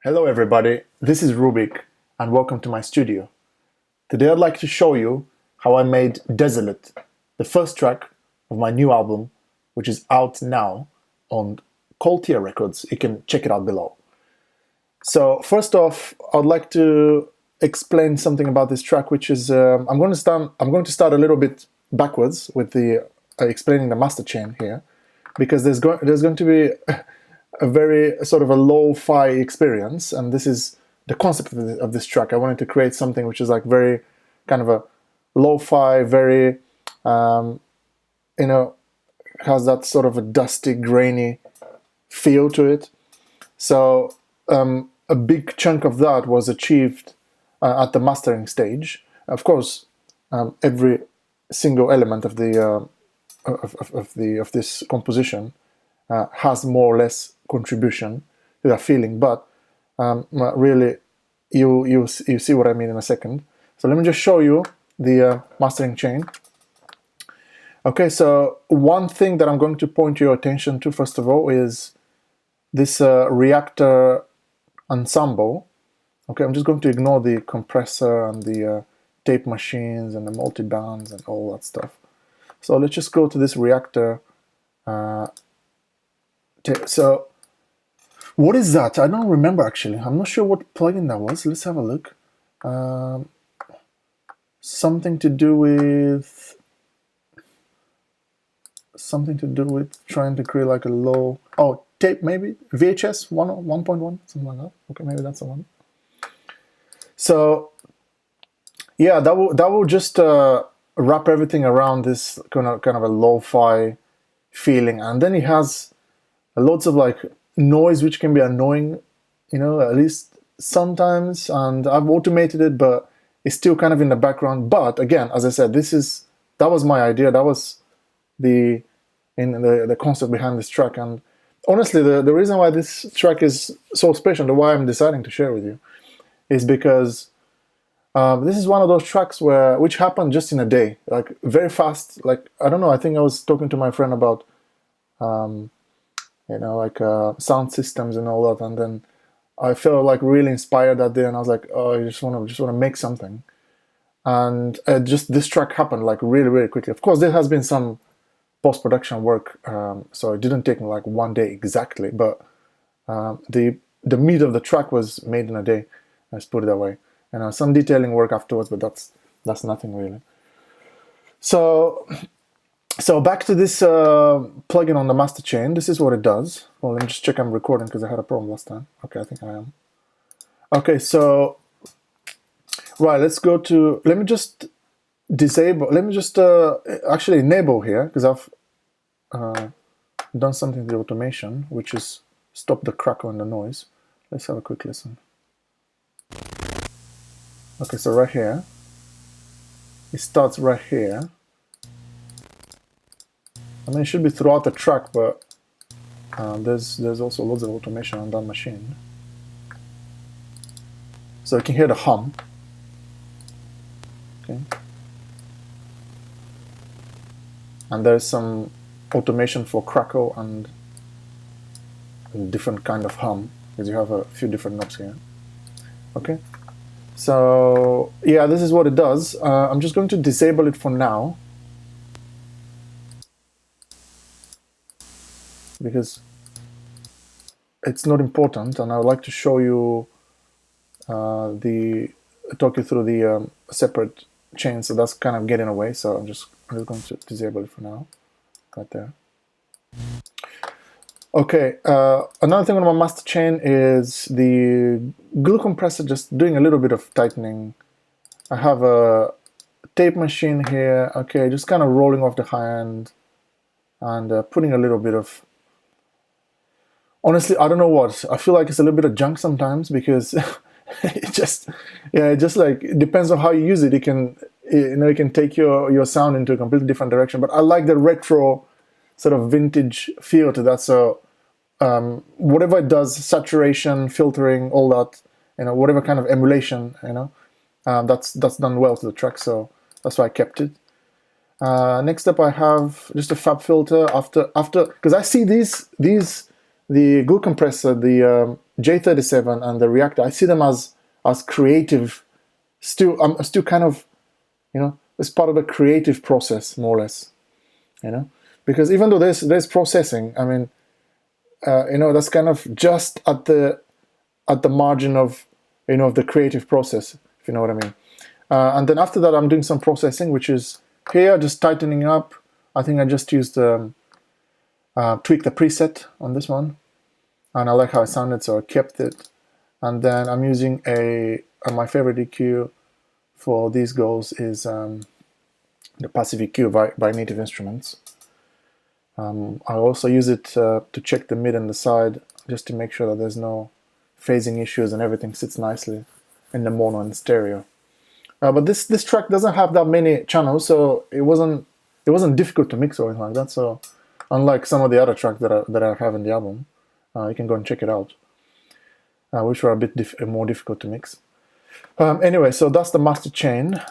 Hello everybody, this is Rubik and welcome to my studio. Today I'd like to show you how I made Desolate, the first track of my new album, which is out now on Tier Records. You can check it out below. So first off, I'd like to explain something about this track, which is I'm going to start a little bit backwards with the explaining the master chain here, because there's going to be a very sort of a lo-fi experience, and this is the concept of this track. I wanted to create something which is like very kind of a lo-fi, very has that sort of a dusty, grainy feel to it. So a big chunk of that was achieved at the mastering stage. Of course, every single element of the of this composition has more or less contribution to that feeling, but really you see what I mean in a second. So let me just show you the mastering chain. Okay, so one thing that I'm going to point your attention to first of all is this reactor ensemble. Okay, I'm just going to ignore the compressor and the tape machines and the multi-bands and all that stuff. So let's just go to this reactor. So what is that? I don't remember actually. I'm not sure what plugin that was. Let's have a look. Something to do with trying to create like a low, tape maybe, VHS 1.1, something like that. Okay, maybe that's the one. So yeah, that will just wrap everything around this kind of a lo-fi feeling, and then it has lots of like noise which can be annoying, at least sometimes, and I've automated it, but it's still kind of in the background. But again, as I said, that was my idea, that was the concept behind this track. And honestly, the reason why this track is so special and why I'm deciding to share with you is because this is one of those tracks which happened just in a day, like very fast. Like, I don't know, I think I was talking to my friend about sound systems and all that, and then I felt like really inspired that day, and I was like, oh, I just want to make something, and just this track happened like really quickly. Of course, there has been some post-production work, so it didn't take me like one day exactly, but the meat of the track was made in a day, let's put it that way, and some detailing work afterwards, but that's nothing really. So back to this plugin on the master chain. This is what it does. Well, let me just check I'm recording because I had a problem last time. Okay, I think I am. Okay, so right, let's go to, let me just actually enable here, because I've done something to the automation, which is stop the crackle and the noise. Let's have a quick listen. Okay, so right here, it starts right here. I mean, it should be throughout the track, but there's also loads of automation on that machine. So you can hear the hum. Okay. And there's some automation for crackle and a different kind of hum, because you have a few different knobs here. Okay. So yeah, this is what it does. I'm just going to disable it for now, because it's not important, and I would like to show you talk you through the separate chain, so that's kind of getting away, so I'm just going to disable it for now, right there. Okay, another thing on my master chain is the glue compressor, just doing a little bit of tightening. I have a tape machine here, okay, just kind of rolling off the high end and putting a little bit of, honestly, I don't know what. I feel like it's a little bit of junk sometimes, because it just like, it depends on how you use it. It can take your sound into a completely different direction. But I like the retro sort of vintage feel to that. So whatever it does, saturation, filtering, all that, whatever kind of emulation, that's done well to the track. So that's why I kept it. Next up, I have just a fab filter after, because I see the glue compressor, the J37 and the Reactor, I see them as creative. Still, I'm still kind of, it's part of the creative process, more or less, because even though there's processing, I mean, that's kind of just at the margin of, of the creative process, if you know what I mean. And then after that, I'm doing some processing, which is here, just tightening up. I think I just used tweak the preset on this one, and I like how it sounded, so I kept it. And then I'm using my favorite EQ for these goals is the passive EQ by Native Instruments. I also use it to check the mid and the side, just to make sure that there's no phasing issues and everything sits nicely in the mono and stereo. But this track doesn't have that many channels, so it wasn't difficult to mix or anything like that. So unlike some of the other tracks that I have in the album, you can go and check it out, which were a bit more difficult to mix. Anyway, so that's the master chain.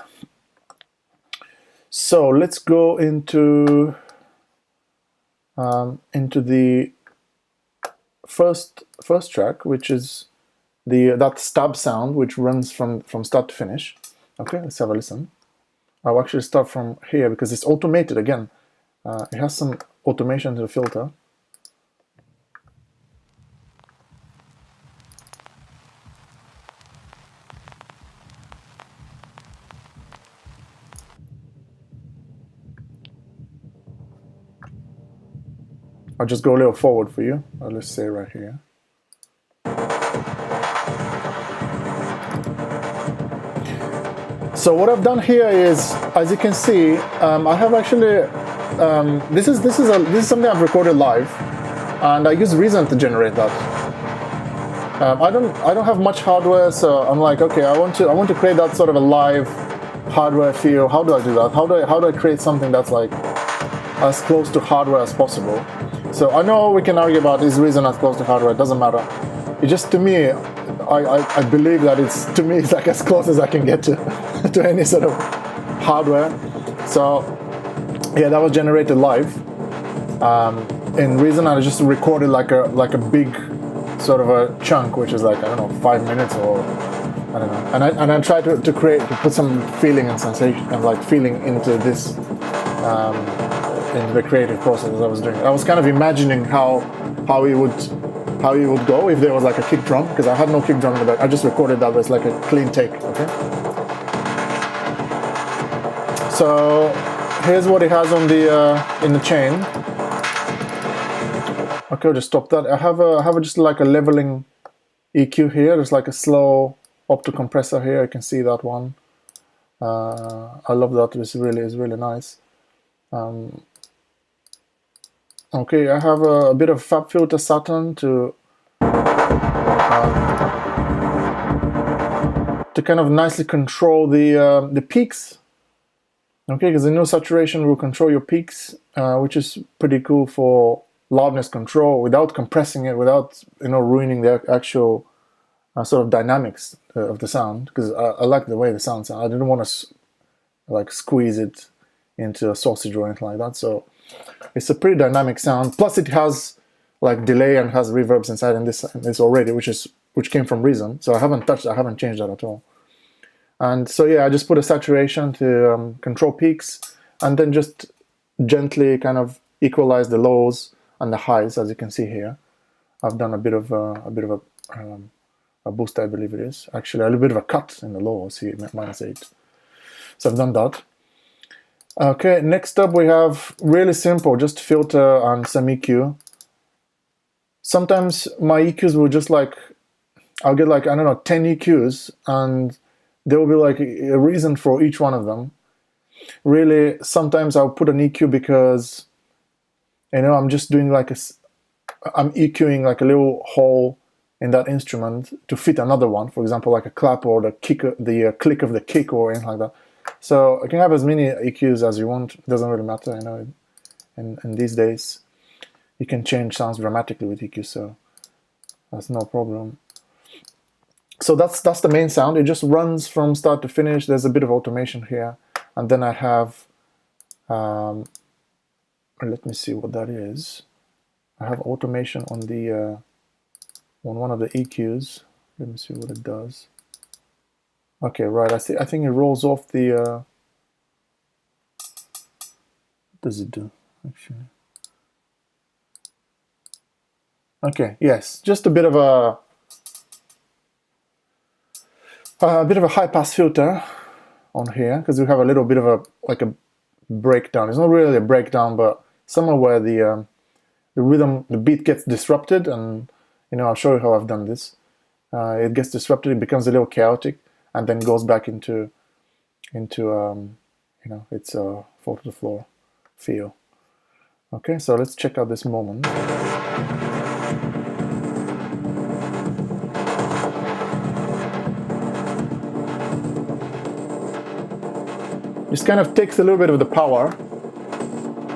So let's go into the first track, which is that stab sound, which runs from start to finish. Okay, let's have a listen. I'll actually start from here because it's automated again. It has some automation to the filter. I'll just go a little forward for you. Let's say right here. So what I've done here is, as you can see, I have actually this is something I've recorded live, and I use Reason to generate that. I don't have much hardware, so I'm like, okay, I want to create that sort of a live hardware feel. How do I do that? How do I create something that's like as close to hardware as possible? So I know we can argue about is Reason as close to hardware. It doesn't matter. It just, to me, I believe that it's like as close as I can get to to any sort of hardware. So yeah, that was generated live. In Reason, I just recorded like a big sort of a chunk, which is like, I don't know, 5 minutes or I don't know. And I tried to put some feeling and sensation and like feeling into this into the creative process as I was doing it. I was kind of imagining how it would go if there was like a kick drum, because I had no kick drum in the back. I just recorded that as like a clean take. Okay. So here's what it has on the in the chain. Okay, I'll just stop that. I have just like a leveling EQ here. There's like a slow opto compressor here. You can see that one. I love that. This is really nice. Okay, I have a bit of Fab Filter Saturn to kind of nicely control the peaks. Okay, because the no saturation will control your peaks, which is pretty cool for loudness control without compressing it, without ruining the actual sort of dynamics of the sound. Because I like the way the sound sounds. I didn't want to like squeeze it into a sausage or anything like that. So it's a pretty dynamic sound. Plus, it has like delay and has reverbs inside in this already, which came from Reason. So I haven't changed that at all. And so yeah, I just put a saturation to control peaks, and then just gently kind of equalize the lows and the highs, as you can see here. I've done a bit of a boost, I believe it is. Actually, a little bit of a cut in the low. See, -8. So I've done that. Okay, next up we have really simple, just filter and some EQ. Sometimes my EQs will just like, I'll get like, I don't know, 10 EQs, and there will be like a reason for each one of them. Really, sometimes I'll put an EQ because, I'm just doing like I'm EQing like a little hole in that instrument to fit another one. For example, like a clap or the kick, the click of the kick or anything like that. So I can have as many EQs as you want. It doesn't really matter, in these days you can change sounds dramatically with EQ, so that's no problem. So that's the main sound. It just runs from start to finish. There's a bit of automation here, and then I have let me see what that is. I have automation on the on one of the EQs. Let me see what it does. Okay, right. I think it rolls off the. What does it do actually? Okay, yes, just a bit of a high pass filter on here, because we have a little bit of a breakdown. It's not really a breakdown, but somewhere where the rhythm, the beat gets disrupted, and I'll show you how I've done this. It gets disrupted, it becomes a little chaotic, and then goes back into its fall to the floor feel. Okay, so let's check out this moment. This kind of takes a little bit of the power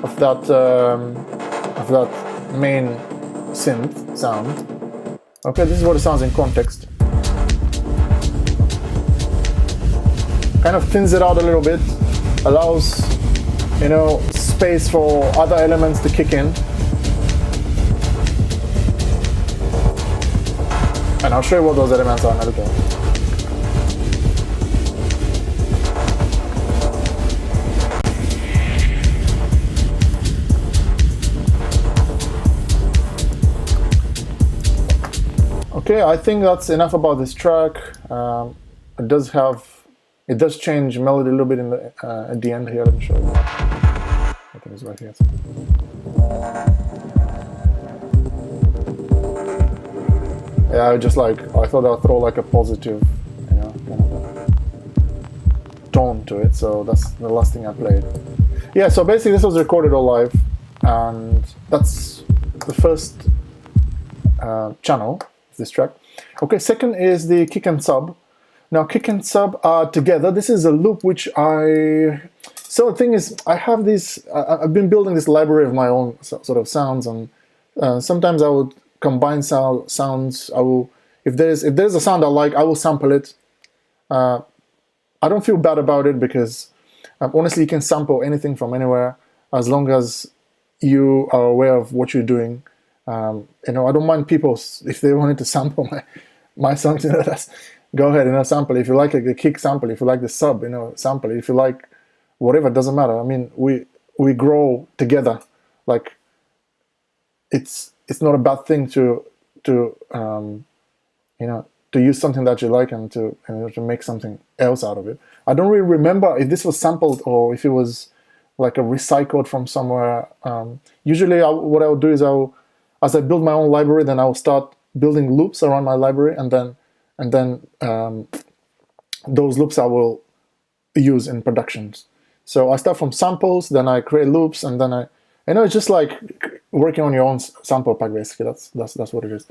of that main synth sound. Okay, this is what it sounds in context. Kind of thins it out a little bit, allows space for other elements to kick in. And I'll show you what those elements are in a little. Okay, I think that's enough about this track. It does change melody a little bit at the end here. Let me show you. I think it's right here. Yeah, I thought I'd throw like a positive, kind of a tone to it. So that's the last thing I played. Yeah, so basically this was recorded all live, and that's the first channel. This track. Okay, second is the kick and sub. Now kick and sub are together. This is a loop which so the thing is, I have this, I've been building this library of my own sort of sounds, and sometimes I would combine sounds. If there's a sound I like, I will sample it. I don't feel bad about it, because honestly you can sample anything from anywhere as long as you are aware of what you're doing. I don't mind people if they wanted to sample my songs. Go ahead, sample. If you like the kick, sample. If you like the sub, sample. If you like whatever, it doesn't matter. I mean, we grow together. Like it's not a bad thing to use something that you like and to make something else out of it. I don't really remember if this was sampled or if it was like a recycled from somewhere. Usually, what I would do is as I build my own library, then I will start building loops around my library, and then those loops I will use in productions. So I start from samples, then I create loops, and then it's just like working on your own sample pack, basically. That's what it is.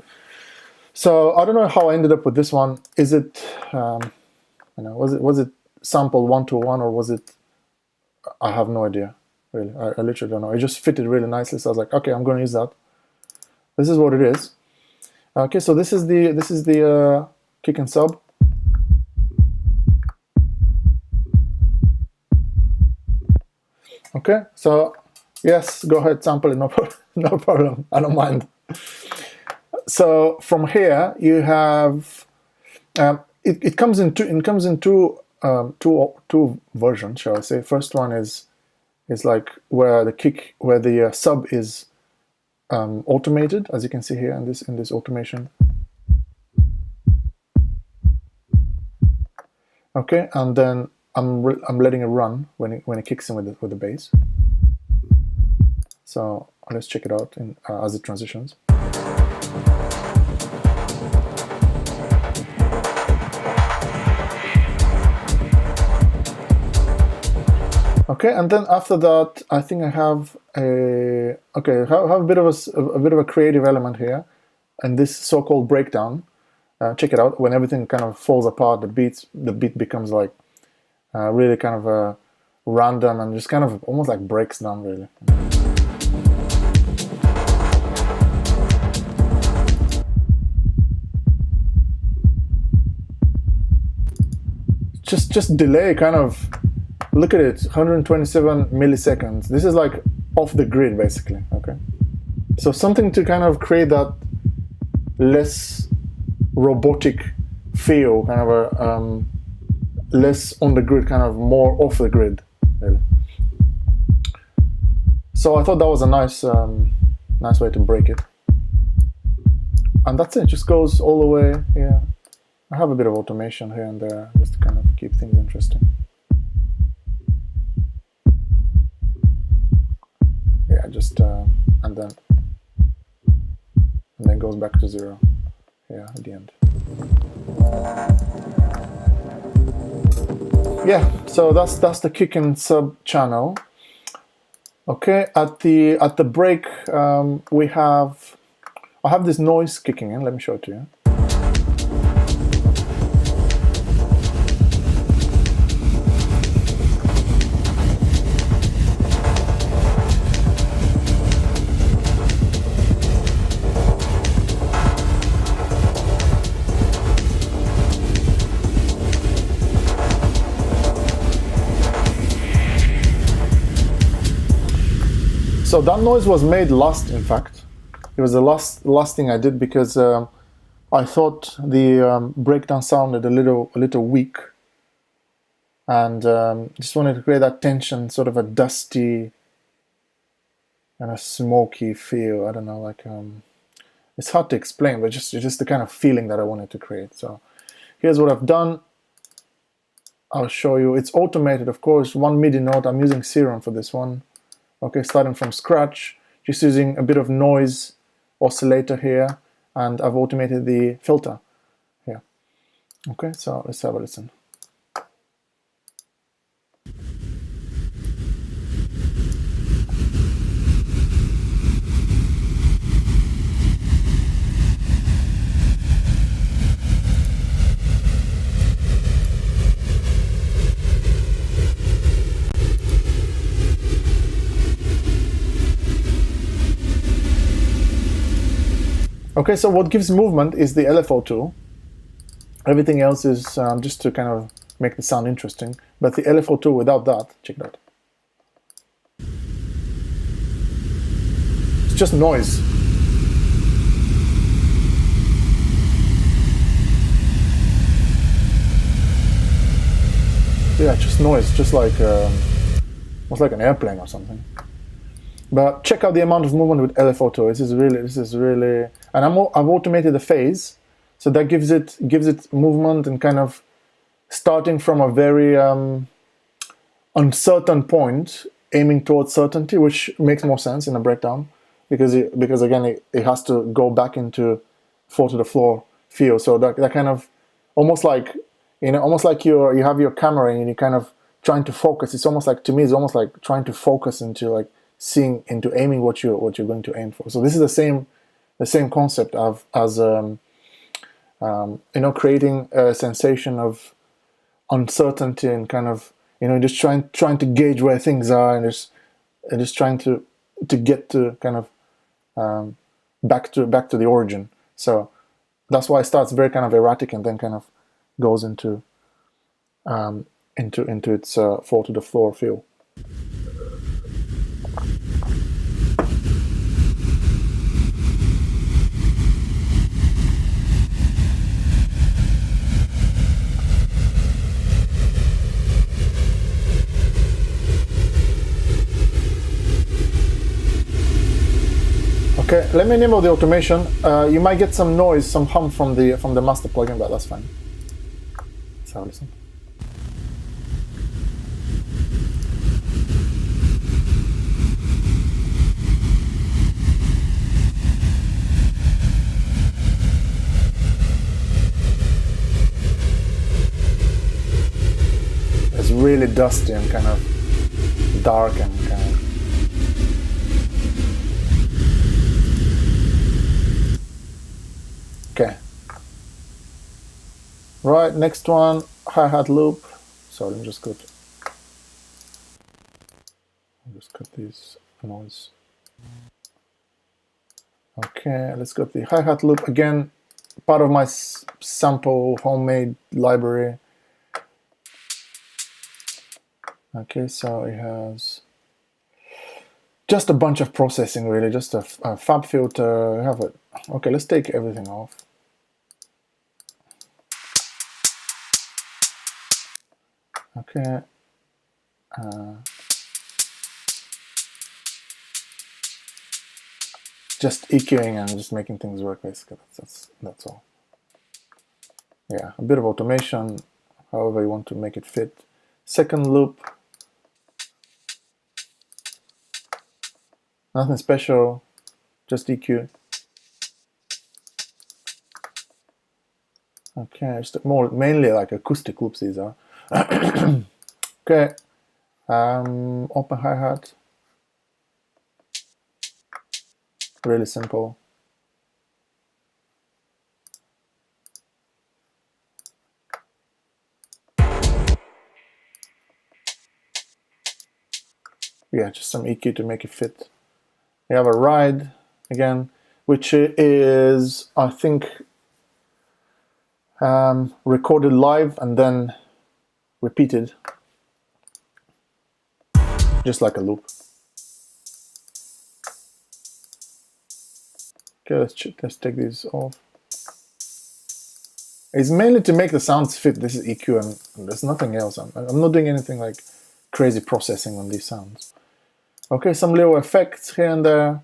So I don't know how I ended up with this one. Is it, was it sample 1-to-1, or was it? I have no idea, really. I literally don't know. It just fitted really nicely, so I was like, okay, I'm going to use that. This is what it is. Okay, so this is the kick and sub. Okay, so yes, go ahead, sample it, no problem. I don't mind. So from here you have it comes in two versions, shall I say. First one is like where the sub is automated, as you can see here in this automation. Okay, and then I'm letting it run when it kicks in with the bass. So let's check it out as it transitions. Okay, and then after that, I think I have a bit of a creative element here, and this so-called breakdown. Check it out. When everything kind of falls apart, the beat becomes like really kind of random and just kind of almost like breaks down, really. Just delay, kind of. Look at it, 127 milliseconds. This is like off the grid, basically. Okay, so something to kind of create that less robotic feel, kind of a less on the grid, kind of more off the grid, really. So I thought that was a nice nice way to break it. And that's it, just goes all the way here. I have a bit of automation here and there, just to kind of keep things interesting. Yeah, just and then goes back to 0. Yeah, at the end. Yeah, so that's the kick and sub channel. Okay, at the break I have this noise kicking in. Let me show it to you. So that noise was made last, in fact. It was the last thing I did because I thought the breakdown sounded a little weak, and just wanted to create that tension, sort of a dusty and a smoky feel. I don't know, like it's hard to explain, but just the kind of feeling that I wanted to create. So here's what I've done. I'll show you. It's automated, of course. One MIDI note. I'm using Serum for this one. Okay, starting from scratch, just using a bit of noise oscillator here, and I've automated the filter here. Okay, so let's have a listen. Okay, so what gives movement is the LFO tool. Everything else is just to kind of make the sound interesting. But the LFO tool, without that, check that. It's just noise. Yeah, just noise, just like almost like an airplane or something. But check out the amount of movement with LFO tool. This is really, and I've automated the phase, so that gives it movement and kind of starting from a very uncertain point, aiming towards certainty, which makes more sense in a breakdown because again it has to go back into 4 to the floor feel. So that kind of almost like almost like you have your camera and you're kind of trying to focus. It's almost like, to me, it's almost like trying to focus into like seeing, into aiming what you're going to aim for. So this is the same concept of as creating a sensation of uncertainty and kind of just trying to gauge where things are and just trying to get to kind of back to the origin. So that's why it starts very kind of erratic and then kind of goes into its 4 to the floor feel. Okay, let me enable the automation. You might get some noise, some hum from the master plugin, but that's fine. Let's have a listen. It's really dusty and kind of dark and kind of. Okay. Right, next one, hi-hat loop. So let me just cut these noise. Okay, let's go to the hi-hat loop again. Part of my sample homemade library. Okay, so it has just a bunch of processing, really. Just a fab filter. Have it. Okay, let's take everything off. Okay. Just EQing and just making things work, basically. That's all. Yeah, a bit of automation, however you want to make it fit. Second loop. Nothing special, just EQ. Okay, just mainly like acoustic loops these are. Okay, open hi-hat. Really simple. Yeah, just some EQ to make it fit. We have a ride again, which is, I think, recorded live and then repeated, just like a loop. Okay, let's take these off. It's mainly to make the sounds fit. This is EQ and there's nothing else. I'm not doing anything like crazy processing on these sounds. Okay, some little effects here and there,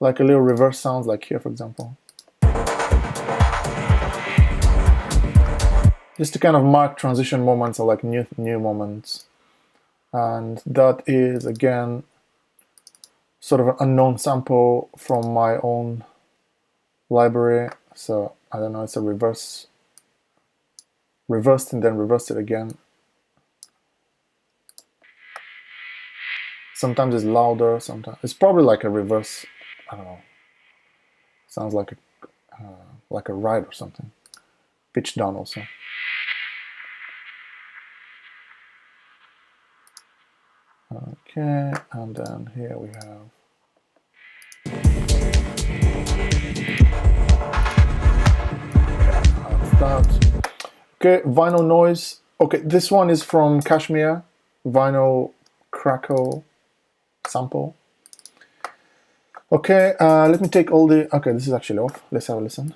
like a little reverse sounds, like here, for example. Just to kind of mark transition moments or like new moments. And that is, again, sort of an unknown sample from my own library. So, I don't know, it's a reversed and then reversed it again. Sometimes it's louder, sometimes it's probably like a reverse. I don't know. Sounds like a ride or something. Pitch down also. Okay, and then here we have. That's that. Okay, vinyl noise. Okay, this one is from Kashmir, vinyl crackle sample. Okay, let me take all the. Okay, this is actually off. Let's have a listen.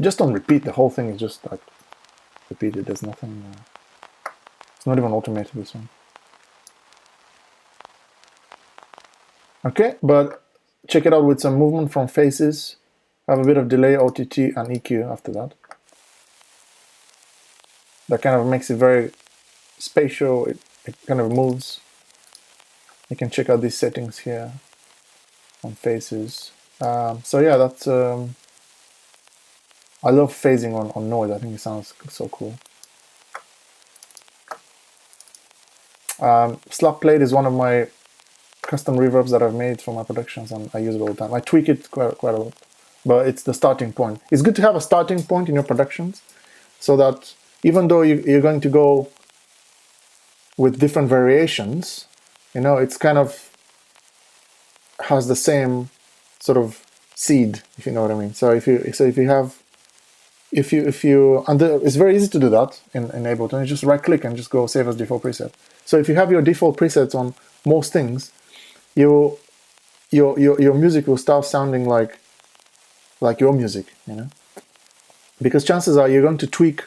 Just on repeat, the whole thing is just like repeated. There's nothing. It's not even automated, this one. Okay, but check it out with some movement from faces. Have a bit of delay, OTT, and EQ after that. That kind of makes it very spatial. It kind of moves. You can check out these settings here on faces. So yeah, that's. I love phasing on noise. I think it sounds so cool. Slap plate is one of my custom reverbs that I've made for my productions, and I use it all the time. I tweak it quite a lot, but it's the starting point. It's good to have a starting point in your productions, so that even though you're going to go with different variations, you know, it's kind of has the same sort of seed, if you know what I mean. So if you have it's very easy to do that in Ableton. You just right click and just go save as default preset. So if you have your default presets on most things, your music will start sounding like your music, you know, because chances are you're going to tweak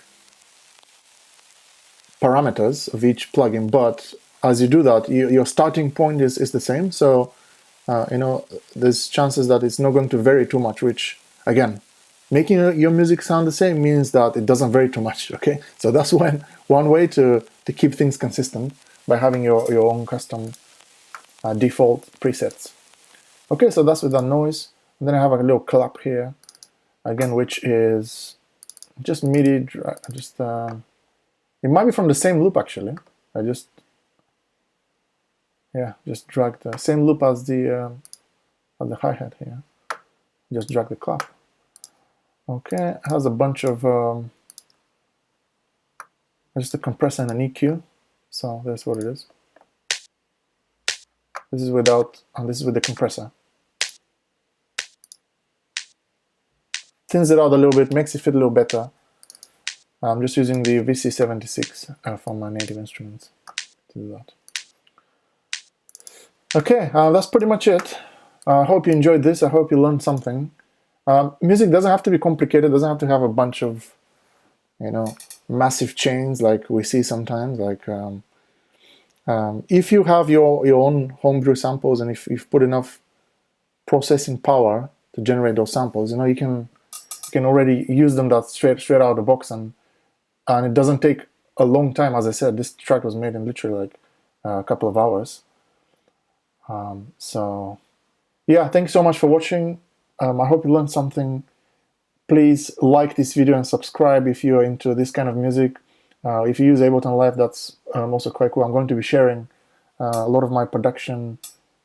parameters of each plugin, but as you do that, your starting point is the same. So you know, there's chances that it's not going to vary too much, which again, making your music sound the same means that it doesn't vary too much. Okay, so that's one way to keep things consistent, by having your own custom default presets. Okay, so that's with the noise. And then I have a little clap here, again, which is just MIDI. It might be from the same loop actually. I just drag the same loop as the hi-hat here. Just drag the clap. Okay, it has a bunch of just a compressor and an EQ. So that's what it is. This is without, and this is with the compressor. Thins it out a little bit, makes it fit a little better. I'm just using the VC76 from my Native Instruments to do that. Okay, that's pretty much it. I hope you enjoyed this. I hope you learned something. Music doesn't have to be complicated. Doesn't have to have a bunch of, massive chains like we see sometimes. Like if you have your own homebrew samples, and if you've put enough processing power to generate those samples, you can already use them that straight out of the box, and it doesn't take a long time. As I said, this track was made in literally like a couple of hours. So yeah, thanks so much for watching. I hope you learned something. Please like this video and subscribe if you're into this kind of music. If you use Ableton Live, that's also quite cool. I'm going to be sharing a lot of my production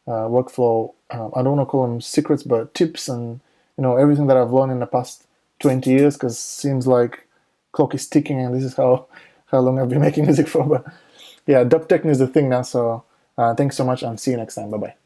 workflow. I don't want to call them secrets, but tips and everything that I've learned in the past 20 years, because it seems like clock is ticking and this is how long I've been making music for. But yeah, dub techno is the thing now. So thanks so much and see you next time. Bye bye.